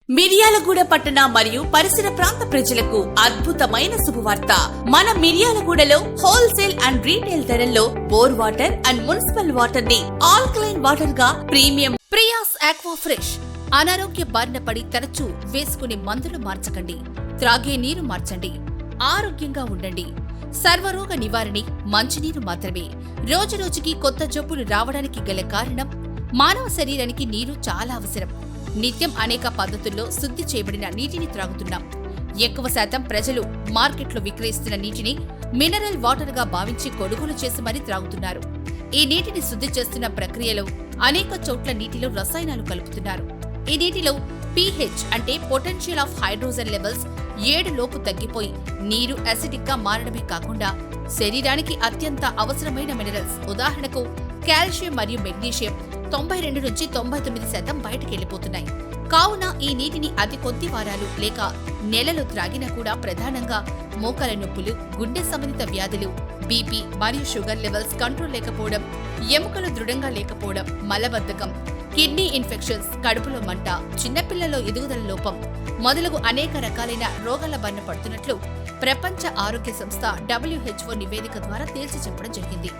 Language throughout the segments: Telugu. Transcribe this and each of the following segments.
మిర్యాలగూడ పట్టణ మరియు పరిసర ప్రాంత ప్రజలకు అద్భుతమైన శుభవార్త. మన మిర్యాలగూడలో హోల్సేల్ అండ్ రీటైల్ ధరల్లో bore water and municipal water ని ఆల్కలైన్ వాటర్ గా ప్రీమియం ప్రియాస్ ఆక్వా ఫ్రెష్. అనారోగ్య బారిన పడి తరచూ వేసుకునే మందులు మార్చకండి, త్రాగే నీరు మార్చండి, ఆరోగ్యంగా ఉండండి. సర్వరోగ నివారణి మంచినీరు మాత్రమే. రోజురోజుకి కొత్త జబ్బులు రావడానికి గల కారణం మానవ శరీరానికి నీరు చాలా అవసరం. నిత్యం అనేక పద్ధతుల్లో శుద్ధి చేయబడిన నీటిని త్రాగుతున్నాం. ఎక్కువ శాతం ప్రజలు మార్కెట్లో విక్రయిస్తున్న నీటిని మినరల్ వాటర్ గా భావించి కొనుగోలు చేసి మరీ త్రాగుతున్నారు. ఈ నీటిని శుద్ధి చేస్తున్న ప్రక్రియలో అనేక చోట్ల నీటిలో రసాయనాలు కలుపుతున్నారు. ఈ నీటిలో pH అంటే పొటెన్షియల్ ఆఫ్ హైడ్రోజన్ లెవెల్స్ 7 లోపు తగ్గిపోయి నీరు అసిడిక్ గా మారడమే కాకుండా శరీరానికి అత్యంత అవసరమైన మినరల్స్ ఉదాహరణకు కాల్షియం మరియు మెగ్నీషియం 92 నుంచి 99% బయటకు వెళ్లిపోతున్నాయి. కావున ఈ నీటిని అతి కొద్ది వారాలు లేక నెలలు త్రాగినా కూడా ప్రధానంగా మోకాల నొప్పులు, గుండె సంబంధిత వ్యాధులు, బీపీ మరియు షుగర్ లెవెల్స్ కంట్రోల్ లేకపోవడం, ఎముకలు దృఢంగా లేకపోవడం, మలబద్ధకం, కిడ్నీ ఇన్ఫెక్షన్స్, కడుపులో మంట, చిన్నపిల్లల్లో ఎదుగుదల లోపం మొదలగు అనేక రకాలైన రోగాల బారిన పడుతున్నట్లు ప్రపంచ ఆరోగ్య సంస్థ WHO నివేదిక ద్వారా తేల్చి చెప్పడం జరిగింది.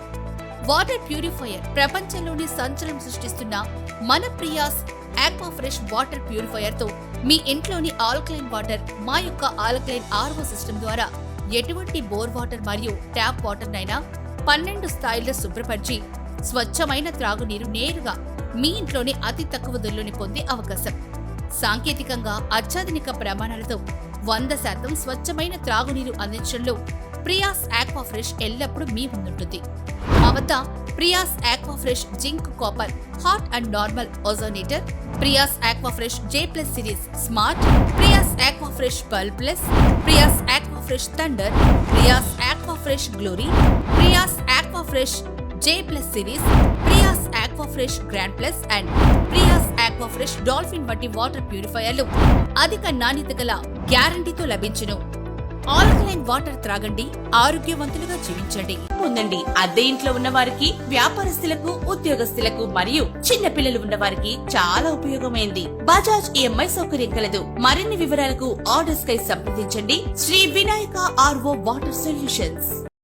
వాటర్ ప్యూరిఫైయర్ ప్రపంచంలోని సంచలనం సృష్టిస్తున్న మన Priya's aqua fresh water purifier తో మీ ఇంట్లోని ఆల్కలైన్ వాటర్ మా యొక్క ఆల్కలైన్ RO సిస్టమ్ ద్వారా ఎటువంటి బోర్ వాటర్ మరియు ట్యాప్ వాటర్ నైనా 12 స్థాయిల్లో శుభ్రపరిచి స్వచ్ఛమైన త్రాగునీరు నేరుగా మీ ఇంట్లోనే అతి తక్కువ ధరలోనే పొందే అవకాశం. సాంకేతికంగా అత్యాధునిక ప్రమాణాలతో 100% స్వచ్ఛమైన త్రాగునీరు అందించడంలో ప్రియాస్ ఆక్వా ఫ్రెష్ ఎల్లప్పుడూ మీ ముందుంటుంది. మా వద్ద Priya's aqua fresh zinc copper hot and normal ozonator, Priya's aqua fresh J+ series smart, Priya's aqua fresh pearl plus, Priya's aqua fresh thunder, Priya's aqua fresh glory, Priya's aqua fresh J+ series, Priya's aqua fresh grand plus and Priya's aqua fresh dolphin వంటి వాటర్ ప్యూరిఫైయర్లు అధిక నాణ్యత గల గ్యారంటీతో లభించును. ఆల్కలైన్ వాటర్ త్రాగండి, ఆరోగ్యవంతులుగా జీవించండి. పొందండి. అద్దె ఇంట్లో ఉన్న వారికి, వ్యాపారస్తులకు, ఉద్యోగస్తులకు మరియు చిన్న పిల్లలు ఉన్న వారికి చాలా ఉపయోగమైంది. బజాజ్ EMI సౌకర్యం కలదు. మరిన్ని వివరాలకు ఆర్డర్స్ కై సంప్రదించండి. Shri Vinayaka RO water solutions.